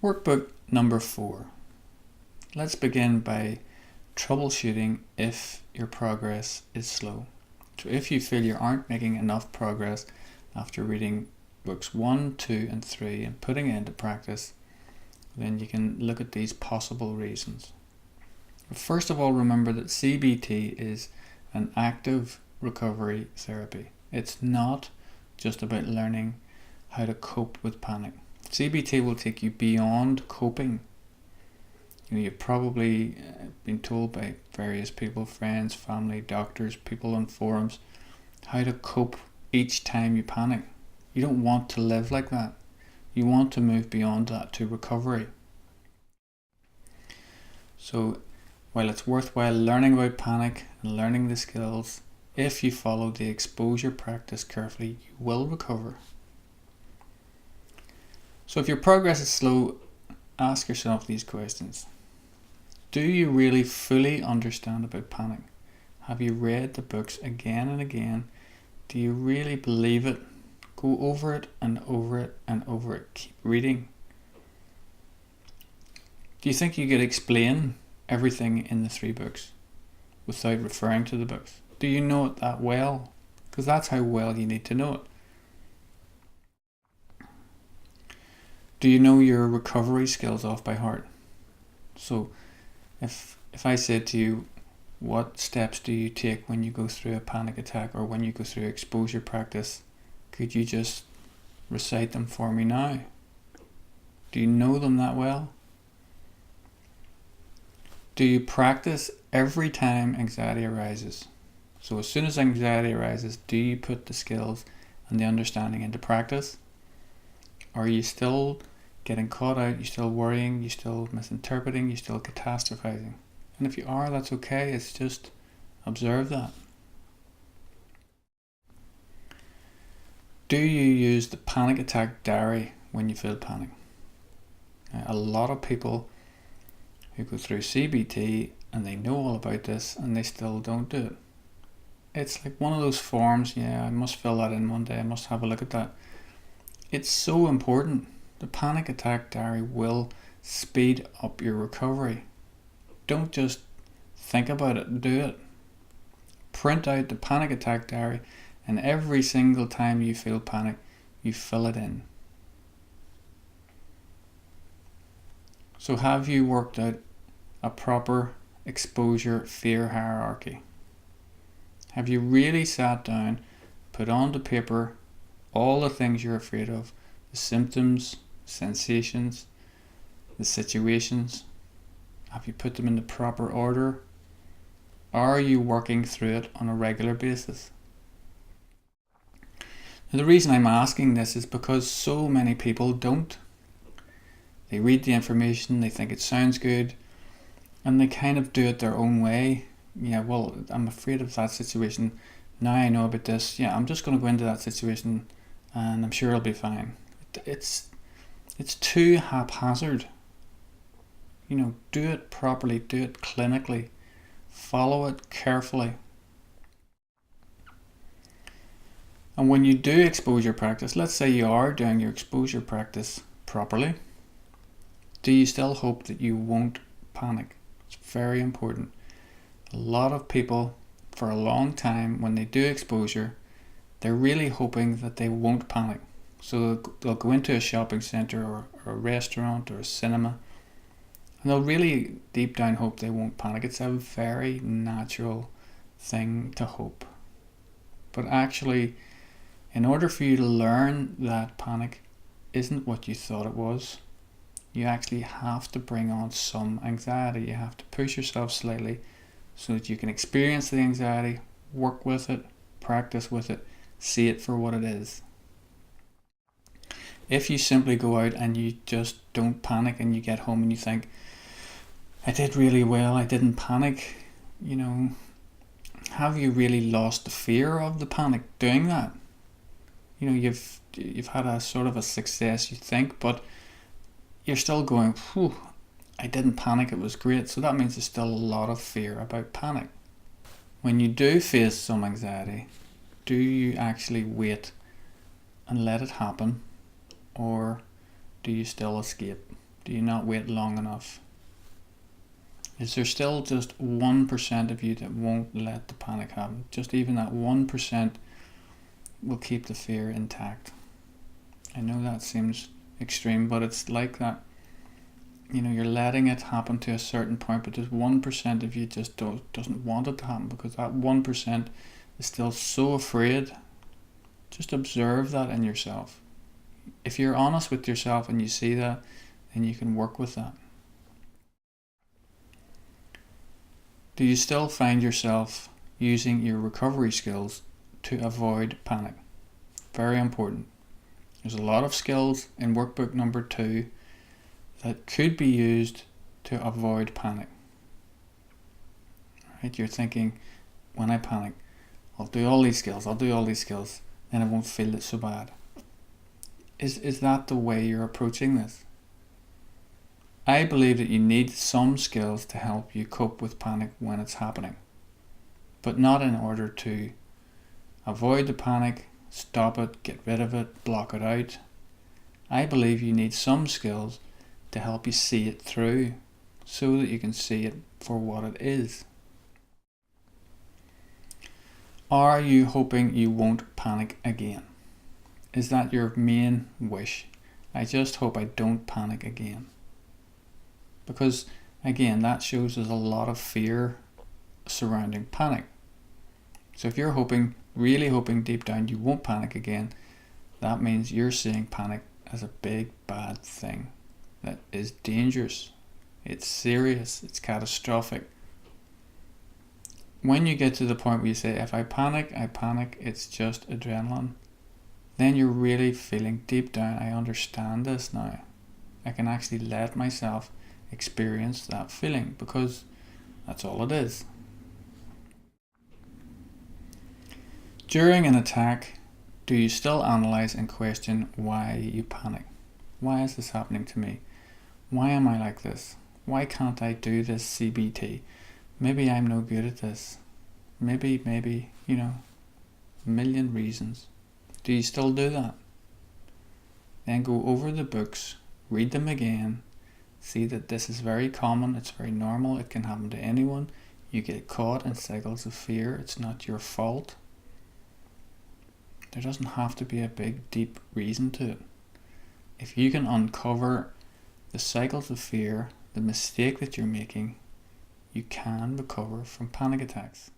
Workbook number 4. Let's begin by troubleshooting if your progress is slow. So if you feel you aren't making enough progress after reading books 1, 2 and 3 and putting it into practice, then you can look at these possible reasons. First of all, remember that CBT is an active recovery therapy. It's not just about learning how to cope with panic. CBT will take you beyond coping. You've probably been told by various people, friends, family, doctors, people on forums, how to cope each time you panic. You don't want to live like that. You want to move beyond that to recovery. So while it's worthwhile learning about panic and learning the skills, if you follow the exposure practice carefully, you will recover. So if your progress is slow, ask yourself these questions. Do you really fully understand about panic? Have you read the books again and again? Do you really believe it? Go over it and over it and over it. Keep reading. Do you think you could explain everything in the 3 books without referring to the books? Do you know it that well? Because that's how well you need to know it. Do you know your recovery skills off by heart? So if I said to you, what steps do you take when you go through a panic attack or when you go through exposure practice, could you just recite them for me now? Do you know them that well? Do you practice every time anxiety arises? So as soon as anxiety arises, do you put the skills and the understanding into practice? Are you still getting caught out? You still worrying? You still misinterpreting? You still catastrophizing? And if you are, that's okay. It's just observe that. Do you use the panic attack diary when you feel panic? A lot of people who go through CBT and they know all about this and they still don't do it. It's like one of those forms, I must fill that in one day, I must have a look at that. It's so important. The panic attack diary will speed up your recovery. Don't just think about it, do it. Print out the panic attack diary and every single time you feel panic, you fill it in. So have you worked out a proper exposure fear hierarchy? Have you really sat down, put onto paper all the things you're afraid of, the symptoms, sensations, the situations? Have you put them in the proper order? Are you working through it on a regular basis? Now, the reason I'm asking this is because so many people don't. They read the information, they think it sounds good, and they kind of do it their own way. Well, I'm afraid of that situation. Now I know about this. I'm just going to go into that situation and I'm sure it'll be fine. It's too haphazard. Do it properly, do it clinically, follow it carefully. And when you do exposure practice, let's say you are doing your exposure practice properly, do you still hope that you won't panic? It's very important. A lot of people, for a long time, when they do exposure, they're really hoping that they won't panic. So they'll go into a shopping centre or a restaurant or a cinema, and they'll really deep down hope they won't panic. It's a very natural thing to hope. But actually, in order for you to learn that panic isn't what you thought it was, you actually have to bring on some anxiety. You have to push yourself slightly so that you can experience the anxiety, work with it, practice with it, see it for what it is. If you simply go out and you just don't panic and you get home and you think, I did really well, I didn't panic, have you really lost the fear of the panic doing that? You've had a sort of a success, you think, but you're still going, I didn't panic, it was great. So that means there's still a lot of fear about panic. When you do face some anxiety, do you actually wait and let it happen, or do you still escape? Do you not wait long enough? Is there still just 1% of you that won't let the panic happen? Just even that 1% will keep the fear intact. I know that seems extreme, but it's like that. You're letting it happen to a certain point, but there's 1% of you just doesn't want it to happen, because that 1% is still so afraid. Just observe that in yourself. If you're honest with yourself and you see that, then you can work with that. Do you still find yourself using your recovery skills to avoid panic? Very important. There's a lot of skills in workbook number 2 that could be used to avoid panic. Right? You're thinking, when I panic, I'll do all these skills, then I won't feel it so bad. Is that the way you're approaching this? I believe that you need some skills to help you cope with panic when it's happening, but not in order to avoid the panic, stop it, get rid of it, block it out. I believe you need some skills to help you see it through, so that you can see it for what it is. Are you hoping you won't panic again? Is that your main wish? I just hope I don't panic again. Because again, that shows there's a lot of fear surrounding panic. So if you're really hoping deep down you won't panic again, that means you're seeing panic as a big bad thing that is dangerous. It's serious, it's catastrophic. When you get to the point where you say, if I panic, it's just adrenaline, then you're really feeling deep down, I understand this now. I can actually let myself experience that feeling, because that's all it is. During an attack, do you still analyze and question why you panic? Why is this happening to me? Why am I like this? Why can't I do this CBT? Maybe I'm no good at this. Maybe, a million reasons. Do you still do that? Then go over the books, read them again, see that this is very common, it's very normal, it can happen to anyone. You get caught in cycles of fear, it's not your fault. There doesn't have to be a big, deep reason to it. If you can uncover the cycles of fear, the mistake that you're making, you can recover from panic attacks.